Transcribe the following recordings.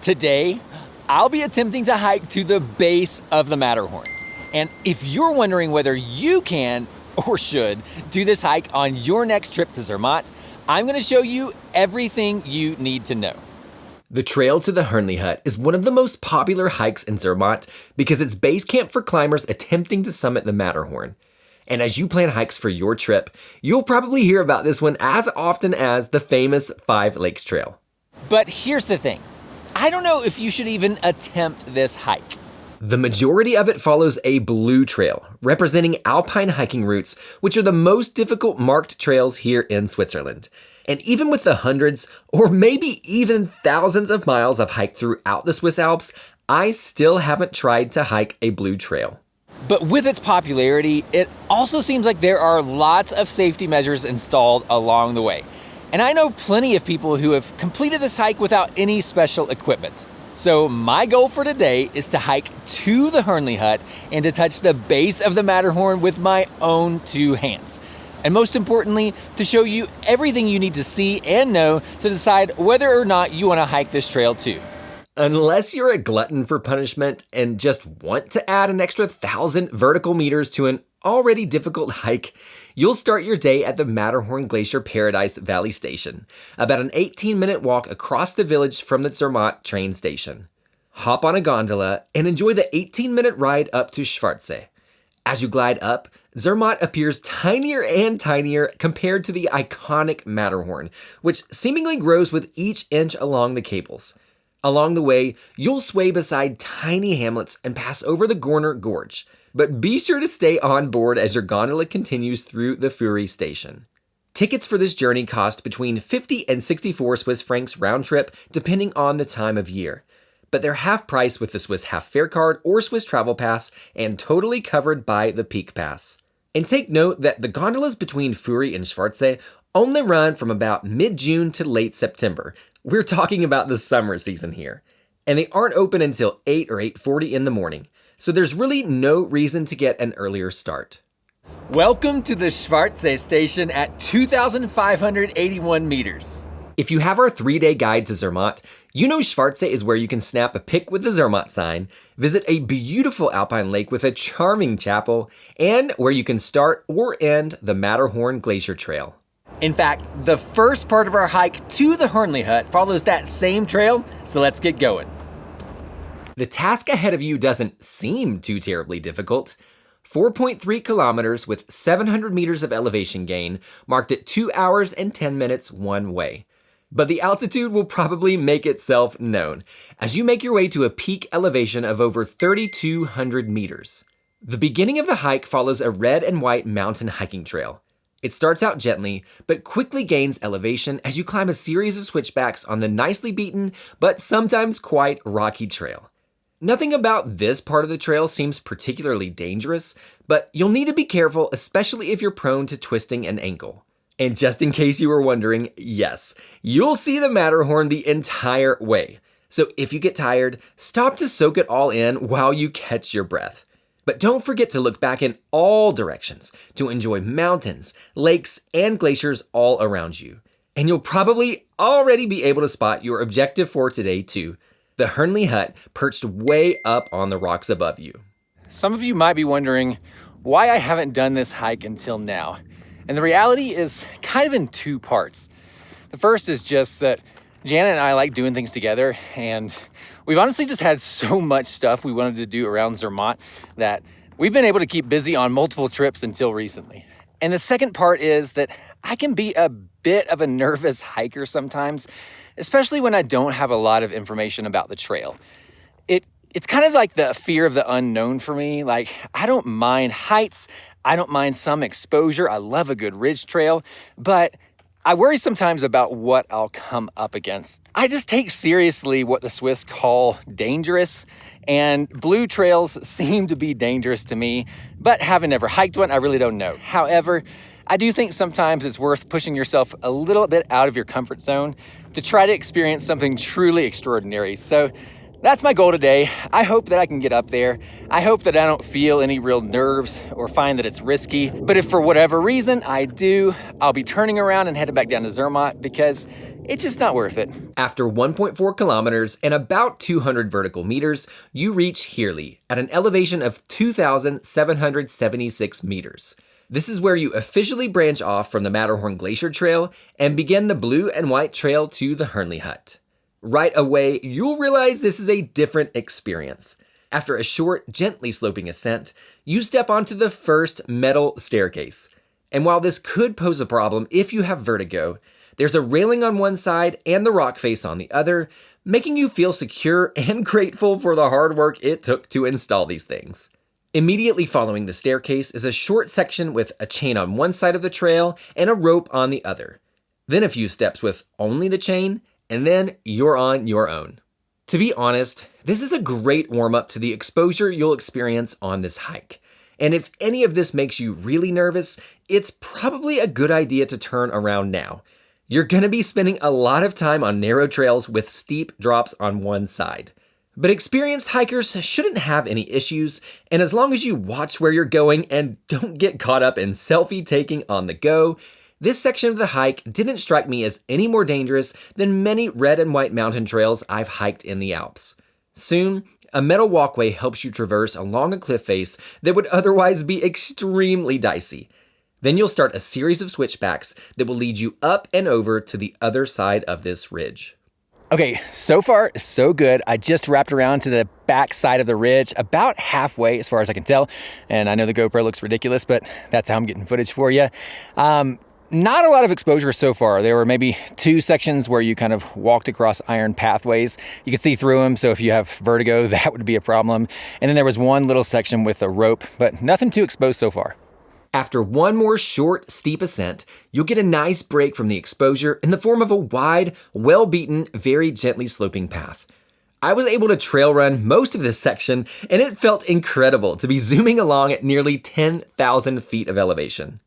Today, I'll be attempting to hike to the base of the Matterhorn. And if you're wondering whether you can or should do this hike on your next trip to Zermatt, I'm going to show you everything you need to know. The trail to the Hörnli Hut is one of the most popular hikes in Zermatt because it's base camp for climbers attempting to summit the Matterhorn. And as you plan hikes for your trip, you'll probably hear about this one as often as the famous Five Lakes Trail. But here's the thing. I don't know if you should even attempt this hike. The majority of it follows a blue trail, representing alpine hiking routes, which are the most difficult marked trails here in Switzerland. And even with the hundreds, or maybe even thousands of miles I've hiked throughout the Swiss Alps, I still haven't tried to hike a blue trail. But with its popularity, it also seems like there are lots of safety measures installed along the way. And I know plenty of people who have completed this hike without any special equipment. So my goal for today is to hike to the Hörnli Hut and to touch the base of the Matterhorn with my own two hands. And most importantly, to show you everything you need to see and know to decide whether or not you want to hike this trail too. Unless you're a glutton for punishment and just want to add an extra 1,000 vertical meters to an already difficult hike, you'll start your day at the Matterhorn Glacier Paradise Valley Station, about an 18-minute walk across the village from the Zermatt train station. Hop on a gondola and enjoy the 18-minute ride up to Schwarzsee. As you glide up, Zermatt appears tinier and tinier compared to the iconic Matterhorn, which seemingly grows with each inch along the cables. Along the way, you'll sway beside tiny hamlets and pass over the Gorner Gorge. But be sure to stay on board as your gondola continues through the Fury station. Tickets for this journey cost between 50 and 64 Swiss francs round trip, depending on the time of year. But they're half price with the Swiss Half Fare Card or Swiss Travel Pass and totally covered by the Peak Pass. And take note that the gondolas between Fury and Schwarzsee only run from about mid-June to late September. We're talking about the summer season here. And they aren't open until 8 or 8:40 in the morning. So there's really no reason to get an earlier start. Welcome to the Schwarzsee station at 2,581 meters. If you have our 3-day guide to Zermatt, you know Schwarzsee is where you can snap a pic with the Zermatt sign, visit a beautiful alpine lake with a charming chapel, and where you can start or end the Matterhorn Glacier Trail. In fact, the first part of our hike to the Hörnli Hut follows that same trail, so let's get going. The task ahead of you doesn't seem too terribly difficult. 4.3 kilometers with 700 meters of elevation gain, marked at 2 hours and 10 minutes one way. But the altitude will probably make itself known as you make your way to a peak elevation of over 3,200 meters. The beginning of the hike follows a red and white mountain hiking trail. It starts out gently, but quickly gains elevation as you climb a series of switchbacks on the nicely beaten, but sometimes quite rocky trail. Nothing about this part of the trail seems particularly dangerous, but you'll need to be careful, especially if you're prone to twisting an ankle. And just in case you were wondering, yes, you'll see the Matterhorn the entire way. So if you get tired, stop to soak it all in while you catch your breath. But don't forget to look back in all directions to enjoy mountains, lakes, and glaciers all around you. And you'll probably already be able to spot your objective for today too, the Hörnli Hut perched way up on the rocks above you. Some of you might be wondering why I haven't done this hike until now. And the reality is kind of in two parts. The first is just that Janet and I like doing things together, and we've honestly just had so much stuff we wanted to do around Zermatt that we've been able to keep busy on multiple trips until recently. And the second part is that I can be a bit of a nervous hiker sometimes, especially when I don't have a lot of information about the trail. It's kind of like the fear of the unknown for me. Like, I don't mind heights, I don't mind some exposure, I love a good ridge trail, but I worry sometimes about what I'll come up against. I just take seriously what the Swiss call dangerous, and blue trails seem to be dangerous to me, but having never hiked one, I really don't know. However, I do think sometimes it's worth pushing yourself a little bit out of your comfort zone to try to experience something truly extraordinary. So That's my goal today. I hope that I can get up there. I hope that I don't feel any real nerves or find that it's risky. But if for whatever reason I do, I'll be turning around and headed back down to Zermatt because it's just not worth it. After 1.4 kilometers and about 200 vertical meters, you reach Hörnli at an elevation of 2,776 meters. This is where you officially branch off from the Matterhorn Glacier Trail and begin the blue and white trail to the Hörnli Hut. Right away, you'll realize this is a different experience. After a short, gently sloping ascent, you step onto the first metal staircase. And while this could pose a problem if you have vertigo, there's a railing on one side and the rock face on the other, making you feel secure and grateful for the hard work it took to install these things. Immediately following the staircase is a short section with a chain on one side of the trail and a rope on the other. Then a few steps with only the chain, and then you're on your own. To be honest, this is a great warm-up to the exposure you'll experience on this hike. And if any of this makes you really nervous, it's probably a good idea to turn around now. You're gonna be spending a lot of time on narrow trails with steep drops on one side. But experienced hikers shouldn't have any issues, and as long as you watch where you're going and don't get caught up in selfie taking on the go, this section of the hike didn't strike me as any more dangerous than many red and white mountain trails I've hiked in the Alps. Soon, a metal walkway helps you traverse along a cliff face that would otherwise be extremely dicey. Then you'll start a series of switchbacks that will lead you up and over to the other side of this ridge. Okay, so far, so good. I just wrapped around to the back side of the ridge, about halfway as far as I can tell. And I know the GoPro looks ridiculous, but that's how I'm getting footage for you. Not a lot of exposure so far. There were maybe 2 sections where you kind of walked across iron pathways. You could see through them, so if you have vertigo, that would be a problem. And then there was one little section with a rope, but nothing too exposed so far. After one more short, steep ascent, you'll get a nice break from the exposure in the form of a wide, well-beaten, very gently sloping path. I was able to trail run most of this section, and it felt incredible to be zooming along at nearly 10,000 feet of elevation.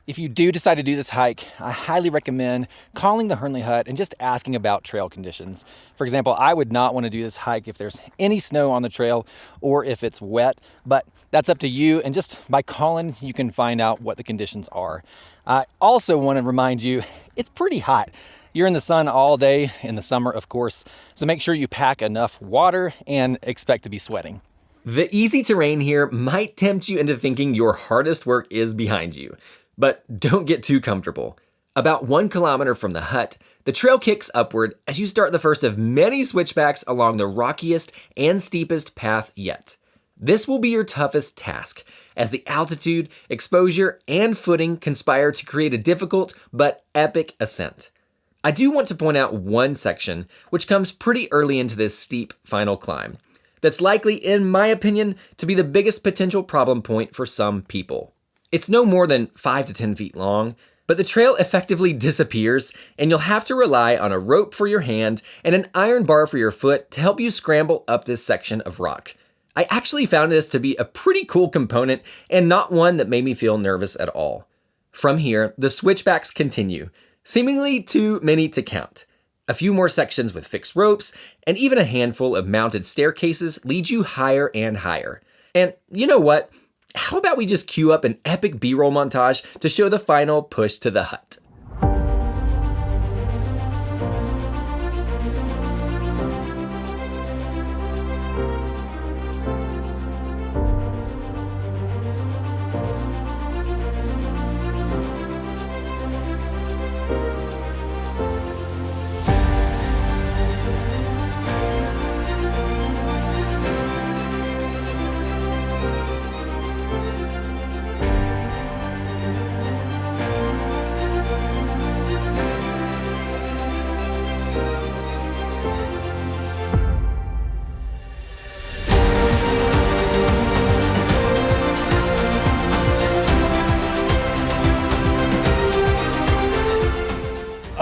If you do decide to do this hike, I highly recommend calling the Hörnli Hut and just asking about trail conditions. For example, I would not want to do this hike if there's any snow on the trail or if it's wet, but that's up to you. And just by calling, you can find out what the conditions are. I also want to remind you, it's pretty hot. You're in the sun all day in the summer, of course, so make sure you pack enough water and expect to be sweating. The easy terrain here might tempt you into thinking your hardest work is behind you. But don't get too comfortable. About 1 kilometer from the hut, the trail kicks upward as you start the first of many switchbacks along the rockiest and steepest path yet. This will be your toughest task, as the altitude, exposure, and footing conspire to create a difficult but epic ascent. I do want to point out one section, which comes pretty early into this steep final climb. That's likely, in my opinion, to be the biggest potential problem point for some people. It's no more than 5 to 10 feet long, but the trail effectively disappears, and you'll have to rely on a rope for your hand and an iron bar for your foot to help you scramble up this section of rock. I actually found this to be a pretty cool component and not one that made me feel nervous at all. From here, the switchbacks continue, seemingly too many to count. A few more sections with fixed ropes, and even a handful of mounted staircases lead you higher and higher. And you know what? How about we just cue up an epic B-roll montage to show the final push to the hut?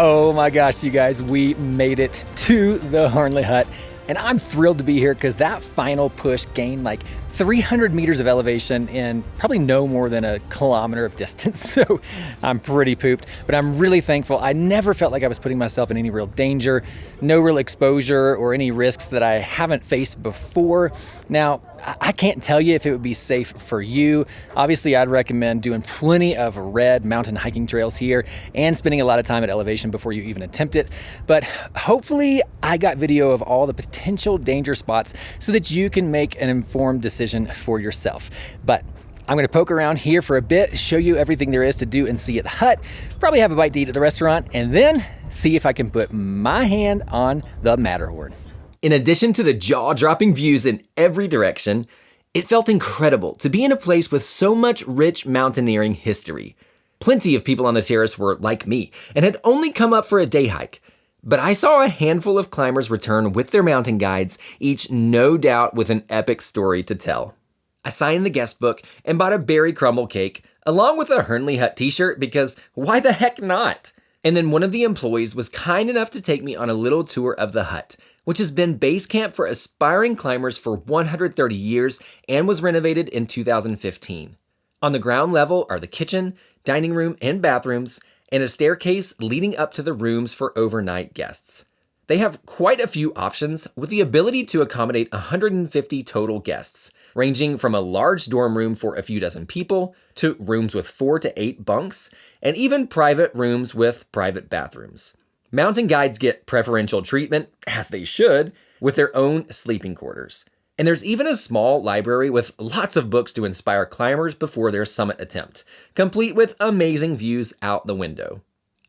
Oh my gosh, you guys, we made it to the Hörnli Hut. and I'm thrilled to be here because that final push gained like 300 meters of elevation in probably no more than a kilometer of distance. So I'm pretty pooped, but I'm really thankful. I never felt like I was putting myself in any real danger, no real exposure or any risks that I haven't faced before. Now, I can't tell you if it would be safe for you. Obviously, I'd recommend doing plenty of red mountain hiking trails here and spending a lot of time at elevation before you even attempt it. But hopefully I got video of all the potential danger spots so that you can make an informed decision for yourself. But I'm gonna poke around here for a bit, show you everything there is to do and see at the hut, probably have a bite to eat at the restaurant, and then see if I can put my hand on the Matterhorn. In addition to the jaw-dropping views in every direction, it felt incredible to be in a place with so much rich mountaineering history. Plenty of people on the terrace were like me and had only come up for a day hike. But I saw a handful of climbers return with their mountain guides, each no doubt with an epic story to tell. I signed the guest book and bought a berry crumble cake, along with a Hörnli Hut t-shirt because why the heck not? And then one of the employees was kind enough to take me on a little tour of the hut, which has been base camp for aspiring climbers for 130 years and was renovated in 2015. On the ground level are the kitchen, dining room, and bathrooms, and a staircase leading up to the rooms for overnight guests. They have quite a few options with the ability to accommodate 150 total guests, ranging from a large dorm room for a few dozen people to rooms with 4 to 8 bunks, and even private rooms with private bathrooms. Mountain guides get preferential treatment, as they should, with their own sleeping quarters. And there's even a small library with lots of books to inspire climbers before their summit attempt, complete with amazing views out the window.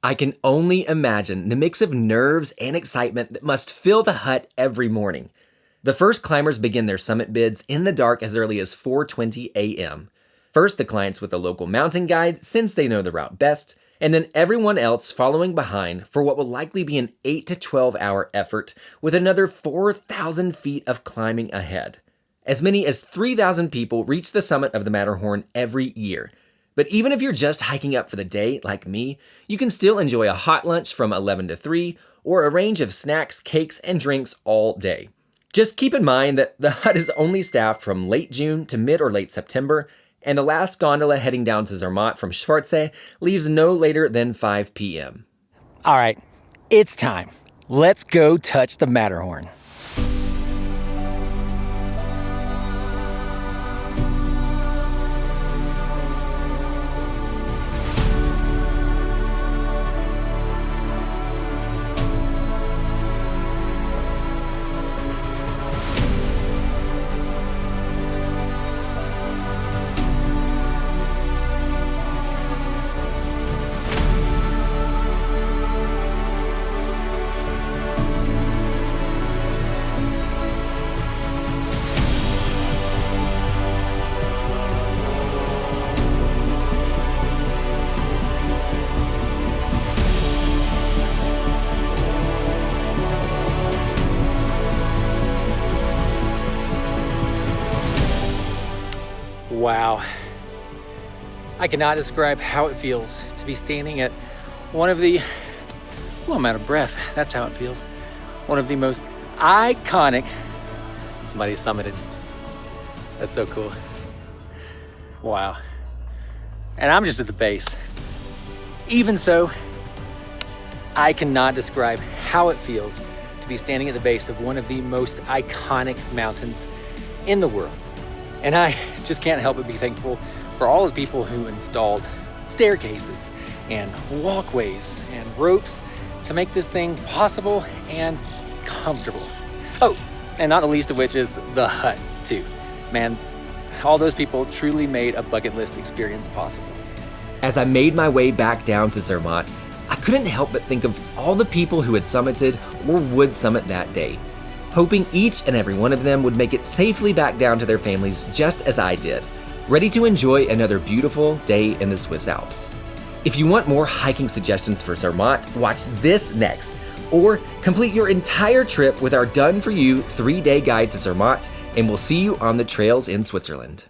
I can only imagine the mix of nerves and excitement that must fill the hut every morning. The first climbers begin their summit bids in the dark as early as 4:20 a.m. First, the clients with a local mountain guide, since they know the route best, and then everyone else following behind for what will likely be an 8 to 12 hour effort with another 4,000 feet of climbing ahead. As many as 3,000 people reach the summit of the Matterhorn every year. But even if you're just hiking up for the day, like me, you can still enjoy a hot lunch from 11 to 3 or a range of snacks, cakes, and drinks all day. Just keep in mind that the hut is only staffed from late June to mid or late September, and the last gondola heading down to Zermatt from Schwarzsee leaves no later than 5 p.m. All right, it's time. Let's go touch the Matterhorn. Wow. I cannot describe how it feels to be standing at one of the, well, I'm out of breath. That's how it feels. One of the most iconic, somebody summited. That's so cool. Wow. And I'm just at the base. Even so, I cannot describe how it feels to be standing at the base of one of the most iconic mountains in the world. And I just can't help but be thankful for all the people who installed staircases and walkways and ropes to make this thing possible and comfortable. Oh, and not the least of which is the hut too. Man, all those people truly made a bucket list experience possible. As I made my way back down to Zermatt, I couldn't help but think of all the people who had summited or would summit that day, hoping each and every one of them would make it safely back down to their families just as I did, ready to enjoy another beautiful day in the Swiss Alps. If you want more hiking suggestions for Zermatt, watch this next, or complete your entire trip with our done-for-you 3-day guide to Zermatt, and we'll see you on the trails in Switzerland.